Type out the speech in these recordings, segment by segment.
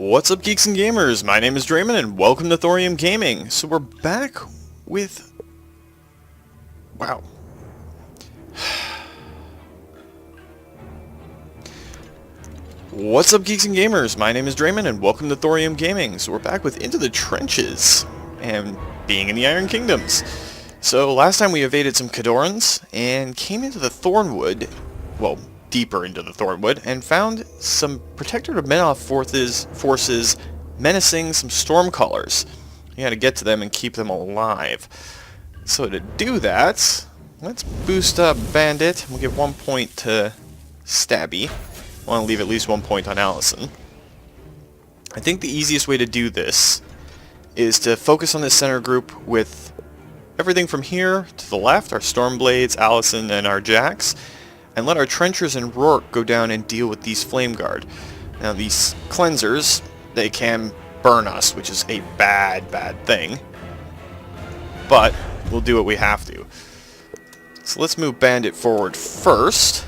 What's up, geeks and gamers? My name is Drementfh and welcome to Thorium Gaming. So we're back with... Wow. What's up, geeks and gamers? My name is Drementfh and welcome to Thorium Gaming. So we're back with Into the Trenches and being in the Iron Kingdoms. So last time we evaded some Khadorans and came into the Thornwood, well, deeper into the Thornwood, and found some Protectorate of Menthos forces menacing some Stormcallers. You gotta get to them and keep them alive. So to do that, let's boost up Bandit. We'll give 1 point to Stabby. I want to leave at least 1 point on Allison. I think the easiest way to do this is to focus on this center group with everything from here to the left, our Stormblades, Allison, and our Jacks, and let our Trenchers and Rourke go down and deal with these Flame Guard. Now these Cleansers, they can burn us, which is a bad, bad thing. But we'll do what we have to. So let's move Bandit forward first.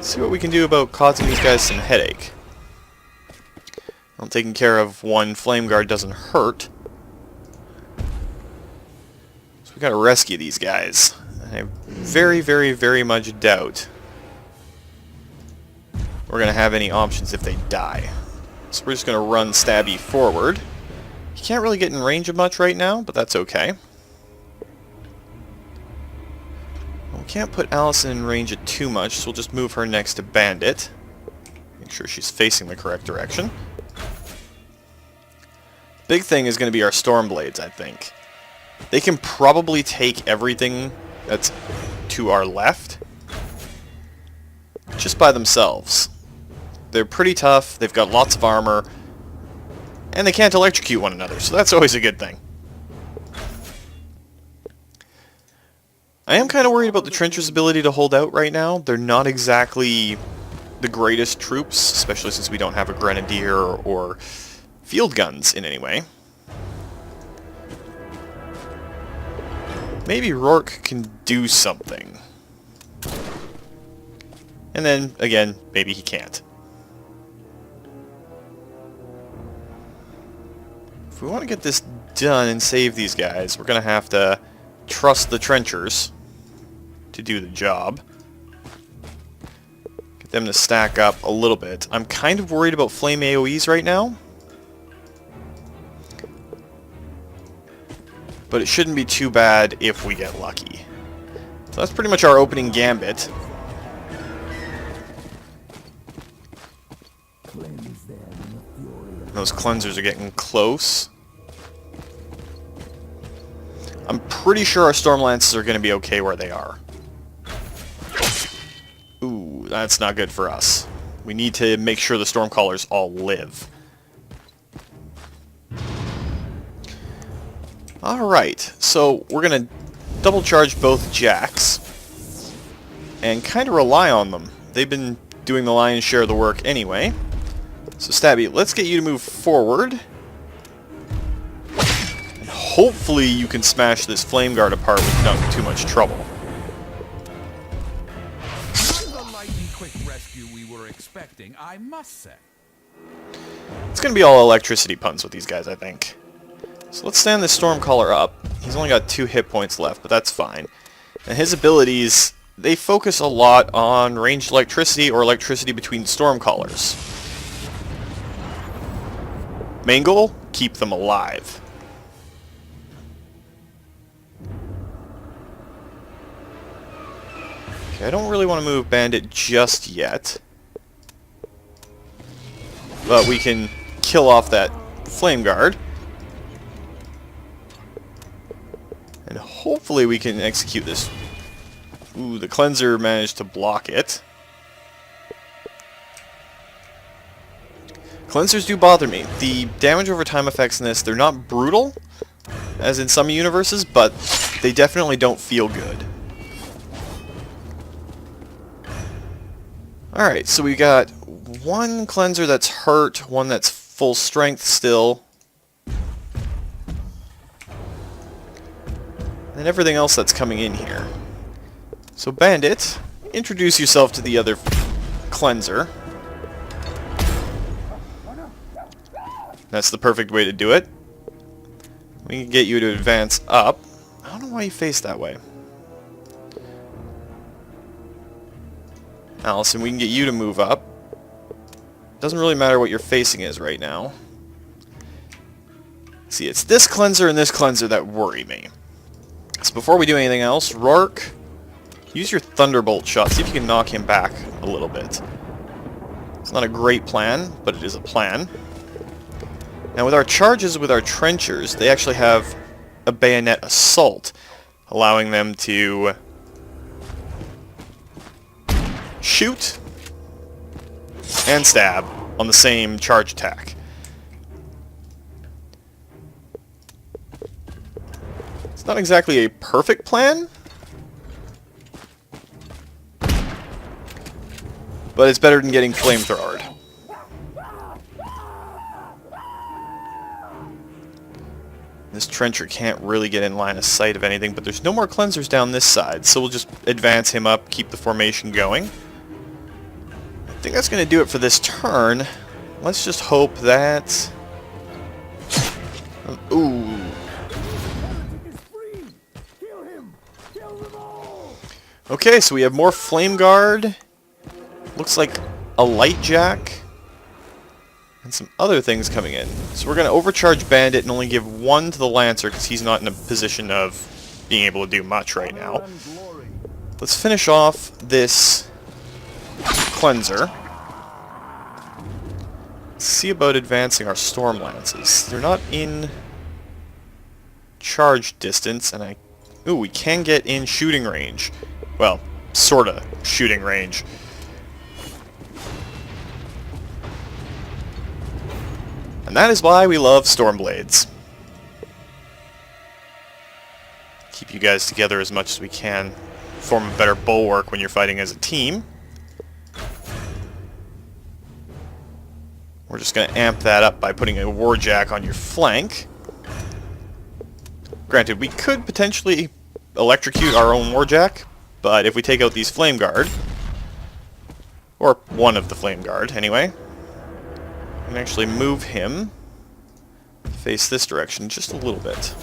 See what we can do about causing these guys some headache. Well, taking care of one Flame Guard doesn't hurt. So we gotta rescue these guys. I very, very, very much doubt we're going to have any options if they die. So we're just going to run Stabby forward. He can't really get in range of much right now, but that's okay. We can't put Allison in range of too much, so we'll just move her next to Bandit. Make sure she's facing the correct direction. Big thing is going to be our Stormblades, I think. They can probably take everything that's to our left just by themselves. They're pretty tough, they've got lots of armor, and they can't electrocute one another, so that's always a good thing. I am kind of worried about the Trenchers' ability to hold out right now. They're not exactly the greatest troops, especially since we don't have a Grenadier or field guns in any way. Maybe Rourke can do something. And then, again, maybe he can't. If we want to get this done and save these guys, we're going to have to trust the Trenchers to do the job. Get them to stack up a little bit. I'm kind of worried about flame AoEs right now. But it shouldn't be too bad if we get lucky. So that's pretty much our opening gambit. Those Cleansers are getting close. I'm pretty sure our Stormlances are going to be okay where they are. Ooh, that's not good for us. We need to make sure the Stormcallers all live. Alright, so we're going to double charge both Jacks and kind of rely on them. They've been doing the lion's share of the work anyway. So Stabby, let's get you to move forward. And hopefully you can smash this Flame Guard apart without too much trouble. Not the lightning quick rescue we were expecting, I must say. It's going to be all electricity puns with these guys, I think. So let's stand this Stormcaller up. He's only got 2 hit points left, but that's fine. And his abilities, they focus a lot on ranged electricity or electricity between Stormcallers. Main goal, keep them alive. Okay, I don't really want to move Bandit just yet. But we can kill off that Flame Guard. And hopefully we can execute this. Ooh, the Cleanser managed to block it. Cleansers do bother me. The damage over time effects in this, they're not brutal, as in some universes, but they definitely don't feel good. Alright, so we got one Cleanser that's hurt, one that's full strength still. And everything else that's coming in here. So Bandit, introduce yourself to the other Cleanser. That's the perfect way to do it. We can get you to advance up. I don't know why you face that way. Allison, we can get you to move up. Doesn't really matter what your facing is right now. See, it's this cleanser and this cleanser that worry me. So before we do anything else, Rourke, use your Thunderbolt shot. See if you can knock him back a little bit. It's not a great plan, but it is a plan. Now with our charges with our trenchers, they actually have a bayonet assault, allowing them to shoot and stab on the same charge attack. It's not exactly a perfect plan, but it's better than getting flamethrowered. This trencher can't really get in line of sight of anything, but there's no more cleansers down this side, so we'll just advance him up, keep the formation going. I think that's going to do it for this turn. Let's just hope that... Ooh. Okay, so we have more Flame Guard. Looks like a Light Jack. And some other things coming in. So we're going to overcharge Bandit and only give one to the Lancer because he's not in a position of being able to do much right now. Let's finish off this Cleanser. See about advancing our Storm Lances. They're not in charge distance, and ooh, we can get in shooting range. Well, sorta shooting range. And that is why we love Stormblades. Keep you guys together as much as we can. Form a better bulwark when you're fighting as a team. We're just going to amp that up by putting a Warjack on your flank. Granted, we could potentially electrocute our own Warjack, but if we take out these Flame Guard, or one of the Flame Guard anyway, we can actually move him face this direction just a little bit.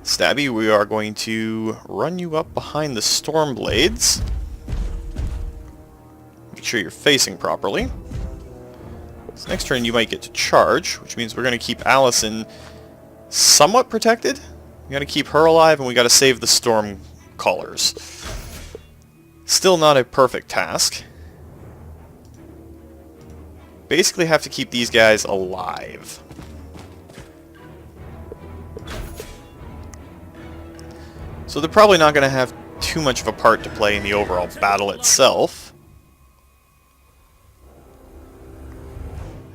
Stabby, we are going to run you up behind the Stormblades. Make sure you're facing properly. So next turn you might get to charge, which means we're going to keep Allison somewhat protected. We got to keep her alive, and we got to save the Storm Callers. Still not a perfect task. Basically have to keep these guys alive. So they're probably not going to have too much of a part to play in the overall battle itself.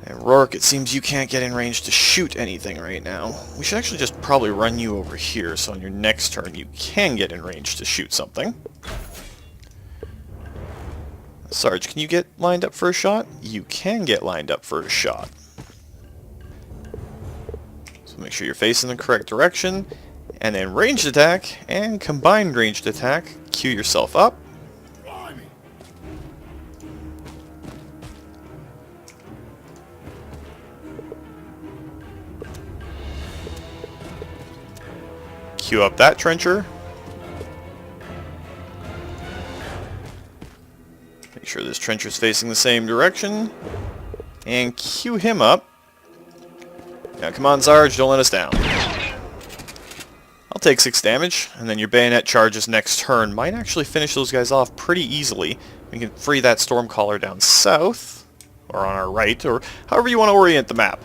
And Rourke, it seems you can't get in range to shoot anything right now. We should actually just probably run you over here, so on your next turn you can get in range to shoot something. Sarge, can you get lined up for a shot? You can get lined up for a shot. So make sure you're facing the correct direction. And then ranged attack and combined ranged attack. Queue yourself up. Queue up that trencher. Make sure this trencher's facing the same direction. And queue him up. Now come on, Sarge, don't let us down. I'll take 6 damage, and then your bayonet charges next turn might actually finish those guys off pretty easily. We can free that Stormcaller down south, or on our right, or however you want to orient the map.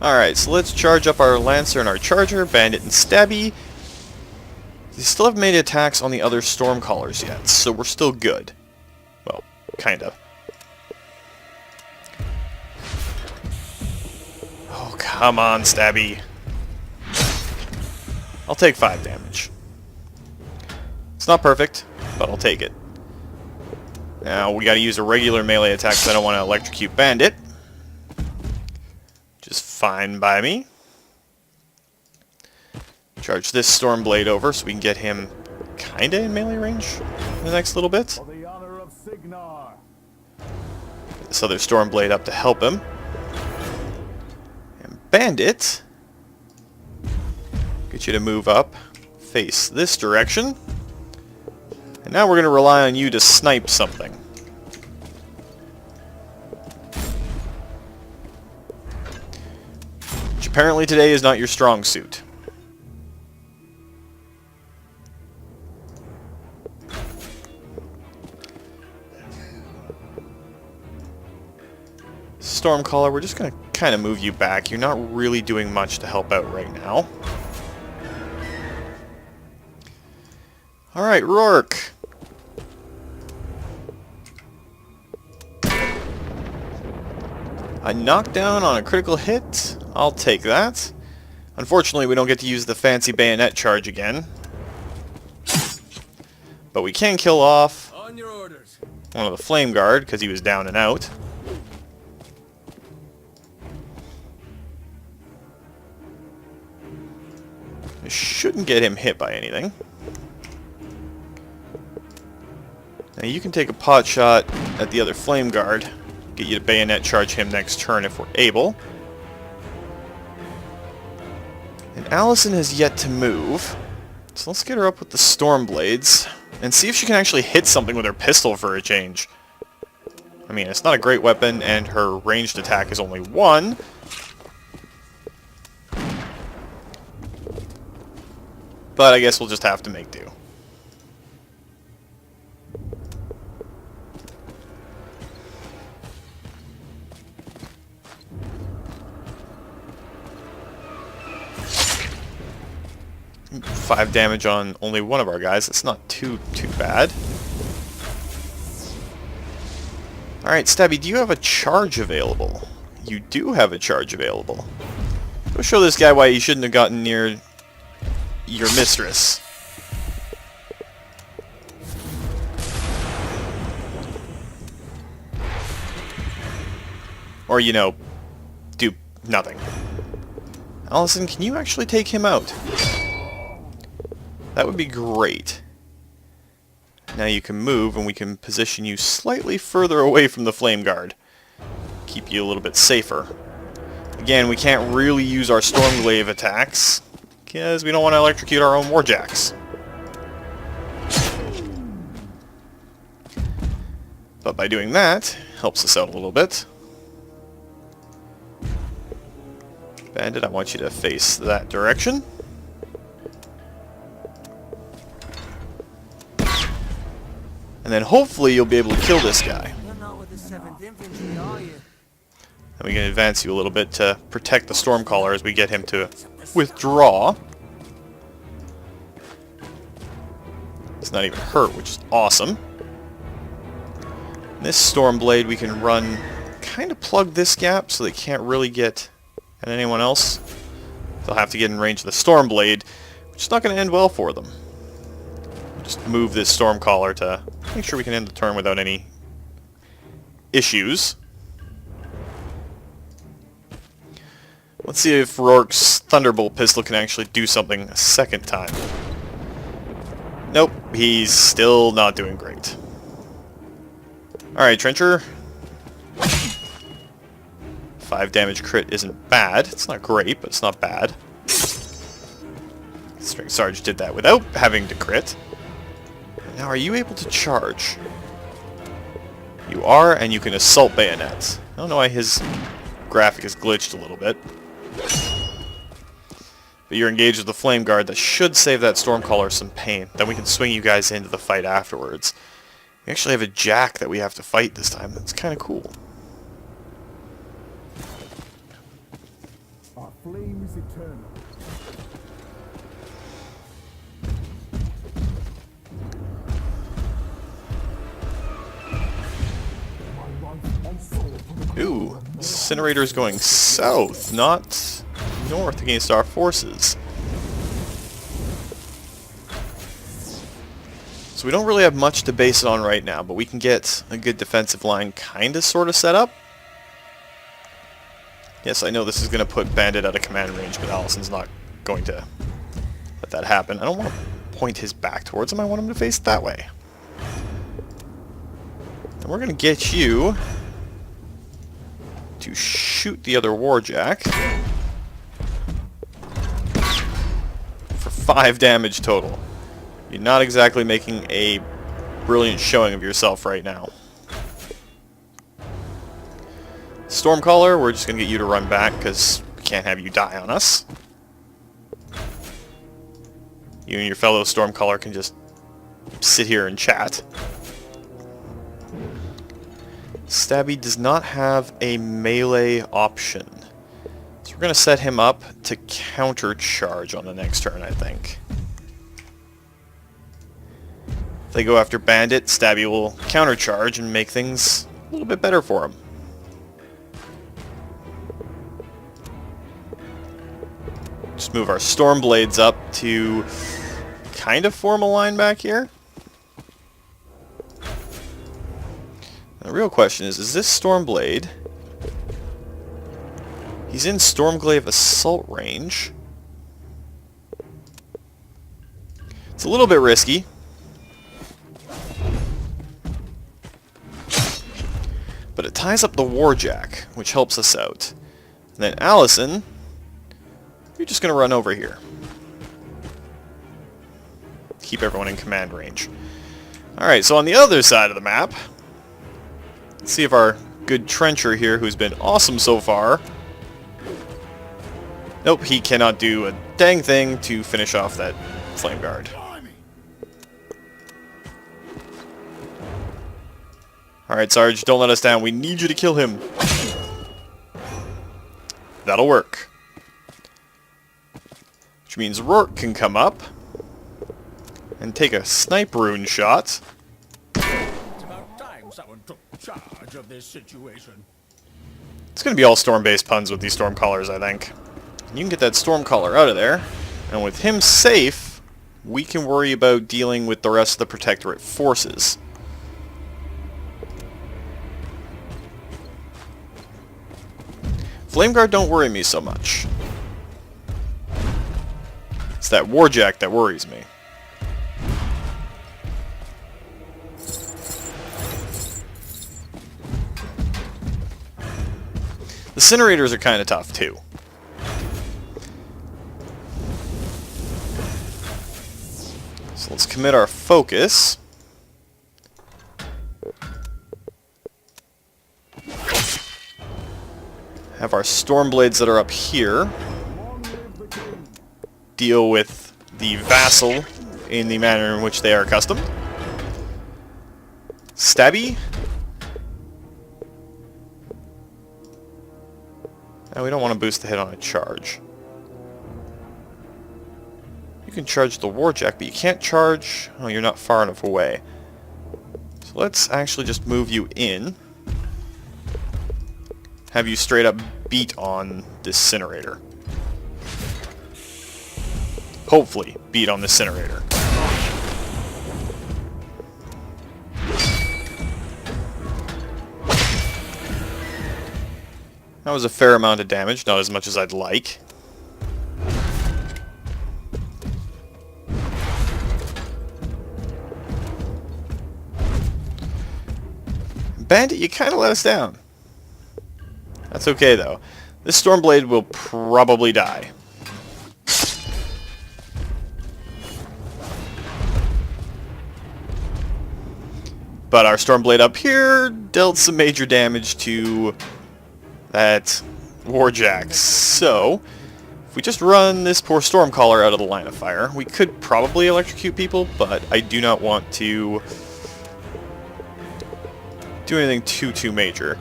Alright, so let's charge up our Lancer and our Charger, Bandit and Stabby. They still haven't made attacks on the other Stormcallers yet, so we're still good. Well, kinda. Oh, come on, Stabby. I'll take 5 damage. It's not perfect, but I'll take it. Now, we gotta use a regular melee attack because I don't want to electrocute Bandit. Which is fine by me. Charge this Stormblade over so we can get him kinda in melee range in the next little bit. For the honor of Cygnar. Get this other Stormblade up to help him. And Bandit, get you to move up, face this direction. And now we're going to rely on you to snipe something. Which apparently today is not your strong suit. Stormcaller, we're just going to kind of move you back. You're not really doing much to help out right now. Alright, Rourke. A knockdown on a critical hit. I'll take that. Unfortunately, we don't get to use the fancy bayonet charge again. But we can kill off On your orders. one of the Flame Guard, because he was down and out. This shouldn't get him hit by anything. Now you can take a pot shot at the other Flame Guard. Get you to bayonet charge him next turn if we're able. And Allison has yet to move. So let's get her up with the Stormblades and see if she can actually hit something with her pistol for a change. I mean, it's not a great weapon and her ranged attack is only 1. But I guess we'll just have to make do. Five damage on only one of our guys. That's not too bad. Alright, Stabby, do you have a charge available? You do have a charge available. Go show this guy why he shouldn't have gotten near your mistress. Or, you know, do nothing. Allison, can you actually take him out? That would be great. Now you can move and we can position you slightly further away from the Flame Guard. Keep you a little bit safer. Again, we can't really use our Stormglaive attacks because we don't want to electrocute our own Warjacks. But by doing that, helps us out a little bit. Bandit, I want you to face that direction. And then hopefully you'll be able to kill this guy. You're not with the 7th Infantry, are you? And we can advance you a little bit to protect the Stormcaller as we get him to withdraw. It's not even hurt, which is awesome. And this Stormblade we can run, kind of plug this gap so they can't really get at anyone else. They'll have to get in range of the Stormblade, which is not going to end well for them. Just move this Stormcaller to make sure we can end the turn without any issues. Let's see if Rourke's Thunderbolt pistol can actually do something a second time. Nope, he's still not doing great. Alright, Trencher. 5 damage crit isn't bad. It's not great, but it's not bad. String Sarge did that without having to crit. Now, are you able to charge? You are, and you can assault bayonets. I don't know why his graphic is glitched a little bit. But you're engaged with the Flame Guard. That should save that Stormcaller some pain. Then we can swing you guys into the fight afterwards. We actually have a Jack that we have to fight this time. That's kind of cool. Our flame is eternal. Ooh, Incinerator's going south, not north against our forces. So we don't really have much to base it on right now, but we can get a good defensive line kinda sorta set up. Yes, I know this is going to put Bandit out of command range, but Allison's not going to let that happen. I don't want to point his back towards him. I want him to face that way. And we're going to get you to shoot the other warjack for 5 damage total. You're not exactly making a brilliant showing of yourself right now. Stormcaller, we're just going to get you to run back because we can't have you die on us. You and your fellow Stormcaller can just sit here and chat. Stabby does not have a melee option. So we're going to set him up to countercharge on the next turn, I think. If they go after Bandit, Stabby will countercharge and make things a little bit better for him. Just move our Stormblades up to kind of form a line back here. And the real question is this Stormblade? He's in Stormglaive assault range. It's a little bit risky. But it ties up the Warjack, which helps us out. And then Allison, you're just going to run over here. Keep everyone in command range. Alright, so on the other side of the map, let's see if our good trencher here, who's been awesome so far... Nope, he cannot do a dang thing to finish off that Flame Guard. Alright, Sarge, don't let us down. We need you to kill him. That'll work. Which means Rourke can come up and take a snipe rune shot. It's about time someone took charge of this situation. It's going to be all storm-based puns with these Stormcallers, I think. You can get that Stormcaller out of there, and with him safe, we can worry about dealing with the rest of the Protectorate forces. Flameguard don't worry me so much. It's that Warjack that worries me. The Incinerators are kind of tough too. So let's commit our focus. Have our Stormblades that are up here deal with the vassal in the manner in which they are accustomed. Stabby. Now we don't want to boost the hit on a charge. You can charge the Warjack, but you can't charge... Oh, you're not far enough away. So let's actually just move you in. Have you straight up beat on this Incinerator. Hopefully beat on the Incinerator. That was a fair amount of damage, not as much as I'd like. Bandit, you kind of let us down. That's okay, though. This Stormblade will probably die. But our Stormblade up here dealt some major damage to that Warjack. So, if we just run this poor Stormcaller out of the line of fire, we could probably electrocute people, but I do not want to do anything too major.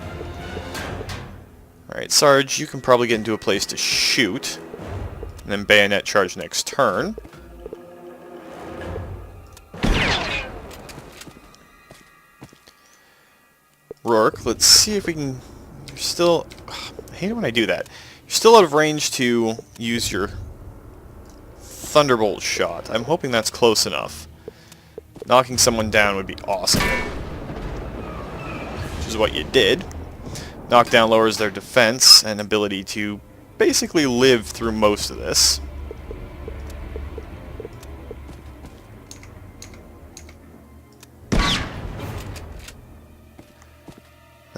Alright, Sarge, you can probably get into a place to shoot, and then bayonet charge next turn. Rourke, let's see if we can... You're still... I hate it when I do that. You're still out of range to use your Thunderbolt shot. I'm hoping that's close enough. Knocking someone down would be awesome. Which is what you did. Knockdown lowers their defense and ability to basically live through most of this.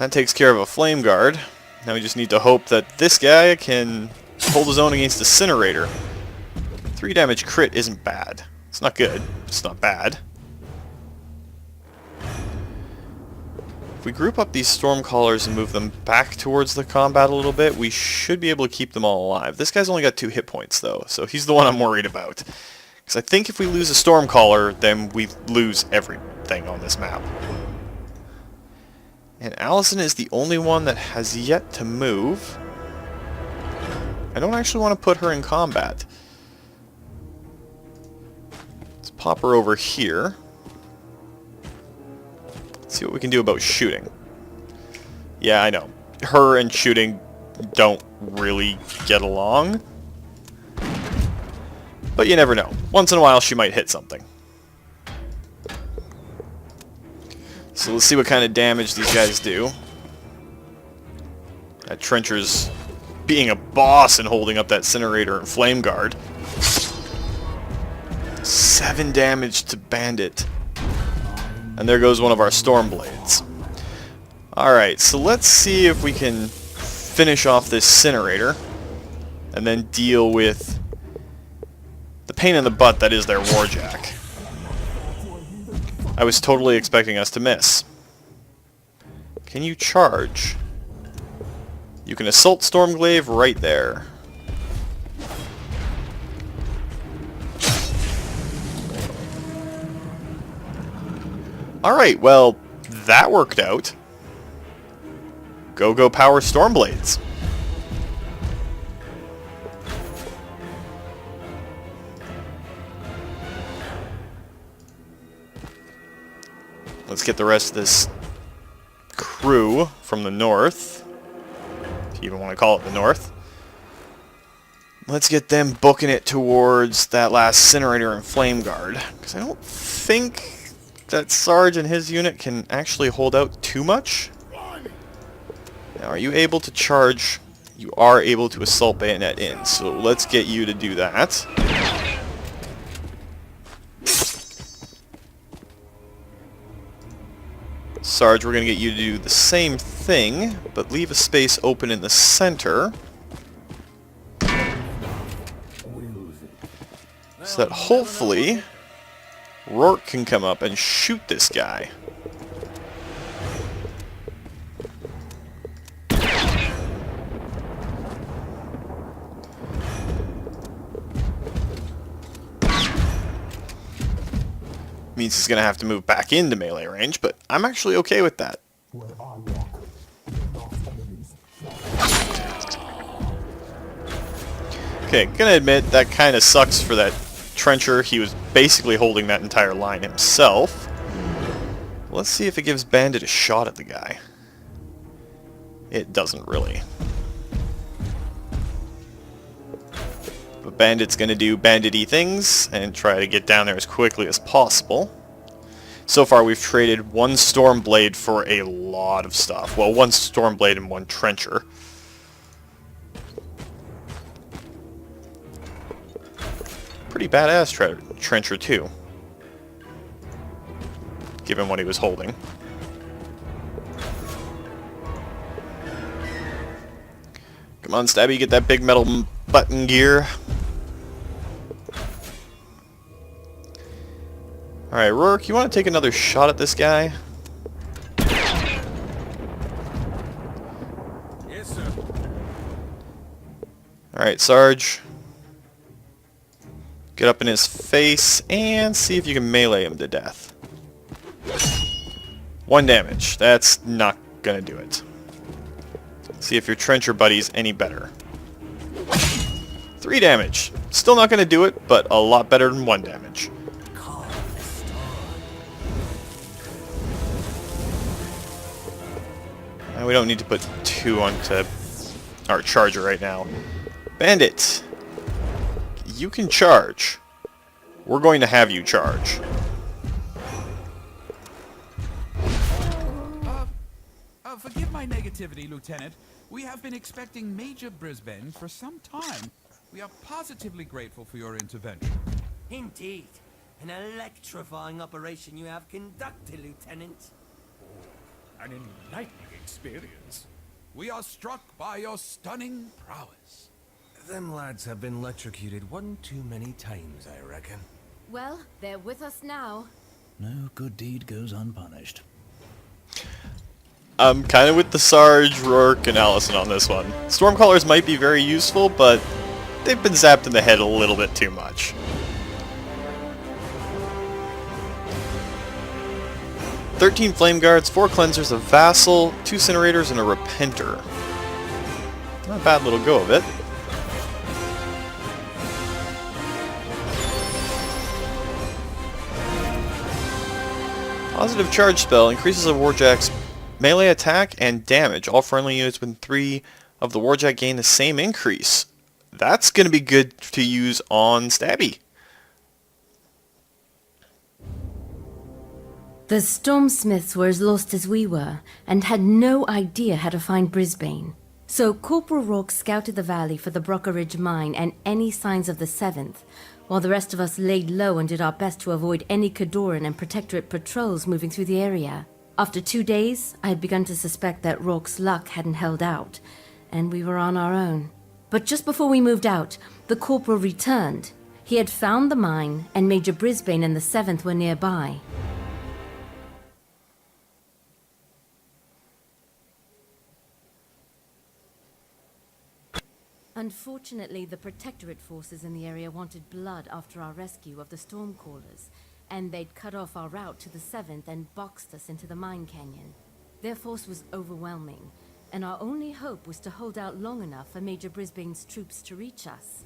That takes care of a flame guard. Now we just need to hope that this guy can hold his own against the Incinerator. 3 damage crit isn't bad. It's not good. It's not bad. If we group up these Stormcallers and move them back towards the combat a little bit, we should be able to keep them all alive. This guy's only got 2 hit points, though, so he's the one I'm worried about. Because I think if we lose a Stormcaller, then we lose everything on this map. And Allison is the only one that has yet to move. I don't actually want to put her in combat. Let's pop her over here. Let's see what we can do about shooting. Yeah, I know. Her and shooting don't really get along. But you never know. Once in a while she might hit something. So let's see what kind of damage these guys do. That Trencher's being a boss and holding up that Incinerator and Flame Guard. 7 damage to Bandit. And there goes one of our Stormblades. Alright, so let's see if we can finish off this Incinerator. And then deal with the pain in the butt that is their Warjack. I was totally expecting us to miss. Can you charge? You can assault Stormglaive right there. Alright, well, that worked out. Go power Stormblades. Let's get the rest of this crew from the north, if you even want to call it the north. Let's get them booking it towards that last Incinerator and Flame Guard, because I don't think that Sarge and his unit can actually hold out too much. Now, are you able to charge? You are able to assault bayonet in, so let's get you to do that. Sarge, we're going to get you to do the same thing, but leave a space open in the center. So that hopefully Rourke can come up and shoot this guy. Means he's going to have to move back into melee range, but I'm actually okay with that. Okay, gonna admit that kind of sucks for that Trencher. He was basically holding that entire line himself. Let's see if it gives Bandit a shot at the guy. It doesn't really. But Bandit's gonna do bandit-y things and try to get down there as quickly as possible. So far we've traded 1 Stormblade for a lot of stuff. Well, 1 Stormblade and 1 Trencher. Pretty badass Trencher too, given what he was holding. Come on, Stabby, get that big metal button gear. Alright, Rourke, you want to take another shot at this guy? Yes, sir. Alright, Sarge. Get up in his face and see if you can melee him to death. 1 damage. That's not gonna do it. See if your Trencher buddy's any better. 3 damage. Still not gonna do it, but a lot better than 1 damage. And we don't need to put 2 onto our Charger right now. Bandit! You can charge. We're going to have you charge. Forgive my negativity, Lieutenant. We have been expecting Major Brisbanes for some time. We are positively grateful for your intervention. Indeed. An electrifying operation you have conducted, Lieutenant. An enlightening experience. We are struck by your stunning prowess. Them lads have been electrocuted one too many times, I reckon. Well, they're with us now. No good deed goes unpunished. I'm kind of with the Sarge, Rourke, and Allison on this one. Stormcallers might be very useful, but they've been zapped in the head a little bit too much. 13 Flame Guards, 4 Cleansers, a Vassal, 2 Incinerators, and a Repenter. Not a bad little go of it. Positive Charge spell increases a Warjack's melee attack and damage. All friendly units within 3 of the Warjack gain the same increase. That's going to be good to use on Stabby. The Stormsmiths were as lost as we were, and had no idea how to find Brisbane. So Corporal Rourke scouted the valley for the Brockeridge mine and any signs of the 7th, while the rest of us laid low and did our best to avoid any Khadoran and Protectorate patrols moving through the area. After 2 days, I had begun to suspect that Rourke's luck hadn't held out, and we were on our own. But just before we moved out, the Corporal returned. He had found the mine, and Major Brisbane and the 7th were nearby. Unfortunately, the Protectorate forces in the area wanted blood after our rescue of the Stormcallers, and they'd cut off our route to the 7th and boxed us into the mine canyon. Their force was overwhelming, and our only hope was to hold out long enough for Major Brisbane's troops to reach us.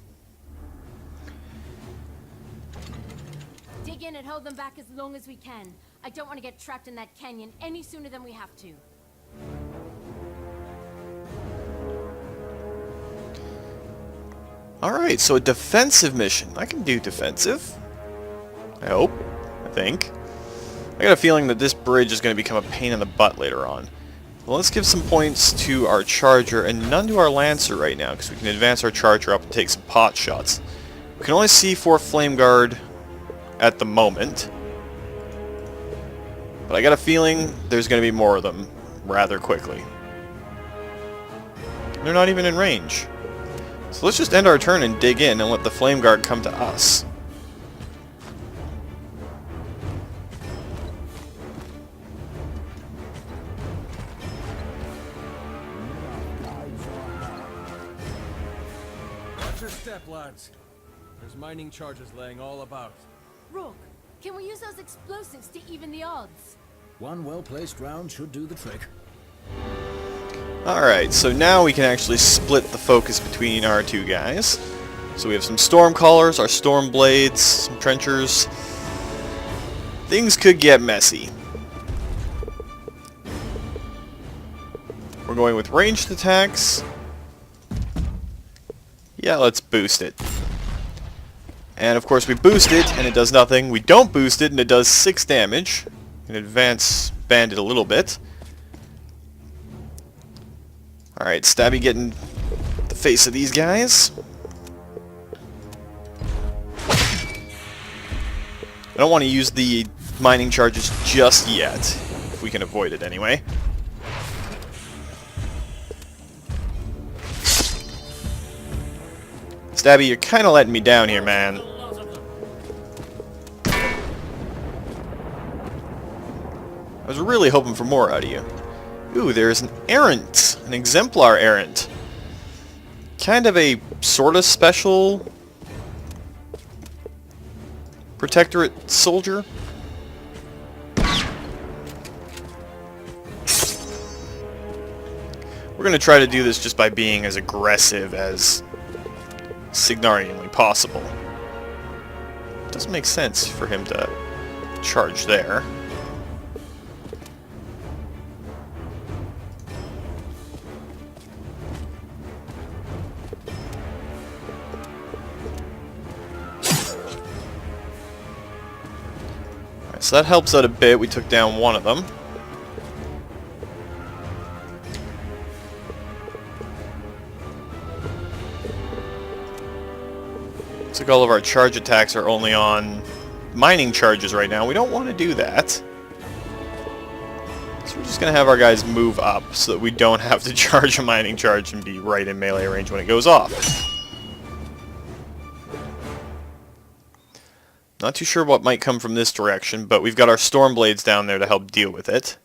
Dig in and hold them back as long as we can. I don't want to get trapped in that canyon any sooner than we have to. Alright, so a defensive mission. I can do defensive. I hope. I think. I got a feeling that this bridge is going to become a pain in the butt later on. Well, let's give some points to our Charger and none to our Lancer right now, because we can advance our Charger up and take some pot shots. We can only see 4 Flame Guard at the moment. But I got a feeling there's going to be more of them rather quickly. They're not even in range. So let's just end our turn and dig in and let the Flame Guard come to us. Watch your step, lads. There's mining charges laying all about. Rourke, can we use those explosives to even the odds? One well-placed round should do the trick. Alright, so now we can actually split the focus between our 2 guys. So we have some Stormcallers, our Storm Blades, some Trenchers. Things could get messy. We're going with ranged attacks. Yeah, let's boost it. And of course we boost it and it does nothing. We don't boost it and it does 6 damage. We can advance Bandit a little bit. Alright, Stabby getting the face of these guys. I don't want to use the mining charges just yet, if we can avoid it anyway. Stabby, you're kind of letting me down here, man. I was really hoping for more out of you. Ooh, there's an errant. An exemplar errant. Kind of a sort of special Protectorate soldier. We're going to try to do this just by being as aggressive as Cygnarianly possible. It doesn't make sense for him to charge there. So that helps out a bit. We took down one of them. Looks like all of our charge attacks are only on mining charges right now. We don't want to do that. So we're just just going to have our guys move up so that we don't have to charge a mining charge and be right in melee range when it goes off. Not too sure what might come from this direction, but we've got our Stormblades down there to help deal with it.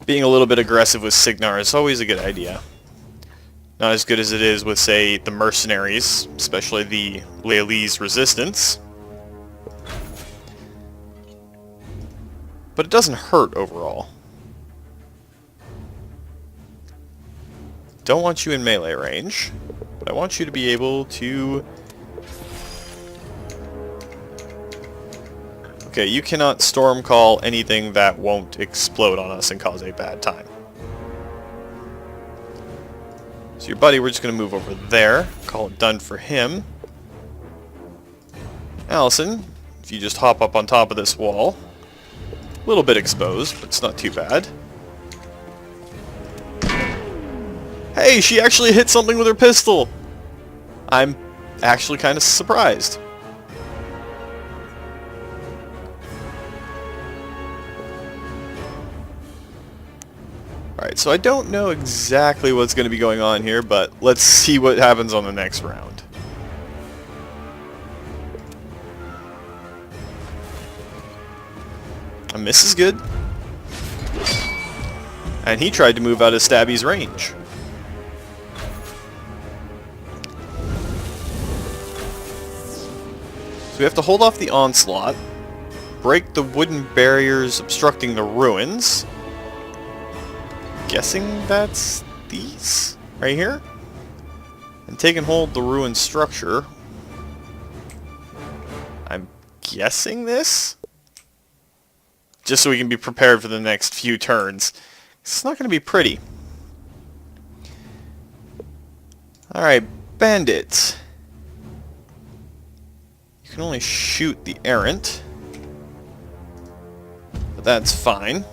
Being a little bit aggressive with Cygnar is always a good idea. Not as good as it is with, say, the mercenaries, especially the Lealese resistance. But it doesn't hurt overall. Don't want you in melee range, but I want you to be able to... Okay, you cannot storm call anything that won't explode on us and cause a bad time. So your buddy, we're just going to move over there. Call it done for him. Allison, if you just hop up on top of this wall. A little bit exposed, but it's not too bad. Hey, she actually hit something with her pistol! I'm actually kind of surprised. Alright, so I don't know exactly what's going to be going on here, but let's see what happens on the next round. A miss is good. And he tried to move out of Stabby's range. So we have to hold off the onslaught, break the wooden barriers obstructing the ruins. Guessing that's these right here, and take and hold the ruined structure. I'm guessing this, just so we can be prepared for the next few turns. It's not going to be pretty. Alright, bandit. You can only shoot the errant, but that's fine.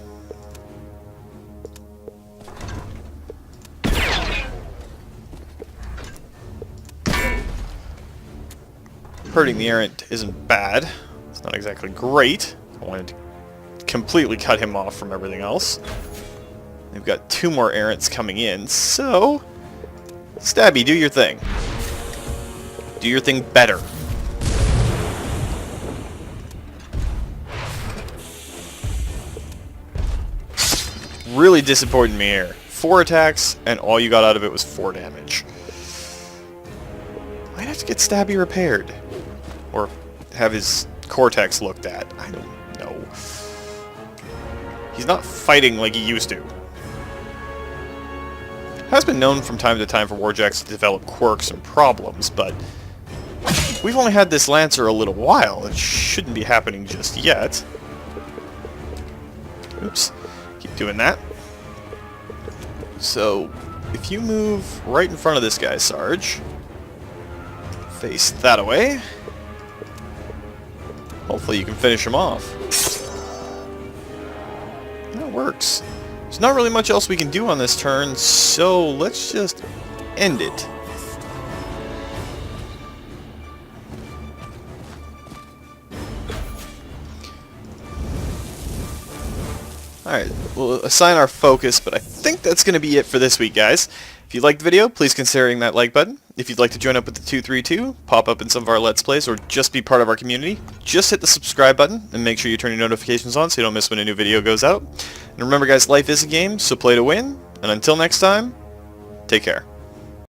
Hurting the errant isn't bad. It's not exactly great. I wanted to completely cut him off from everything else. We've got 2 more errants coming in, so... Stabby, do your thing. Do your thing better. Really disappointed me here. 4 attacks, and all you got out of it was 4 damage. Might have to get Stabby repaired. Or have his cortex looked at. I don't know. He's not fighting like he used to. Has been known from time to time for Warjacks to develop quirks and problems, but we've only had this Lancer a little while. It shouldn't be happening just yet. Oops. Keep doing that. So, if you move right in front of this guy, Sarge, face that away, hopefully you can finish him off. That works. There's not really much else we can do on this turn, so let's just end it. Alright, we'll assign our focus, but I think that's going to be it for this week, guys. If you liked the video, please consider hitting that like button. If you'd like to join up with the 232, pop up in some of our Let's Plays, or just be part of our community, just hit the subscribe button and make sure you turn your notifications on so you don't miss when a new video goes out. And remember, guys, life is a game, so play to win. And until next time, take care.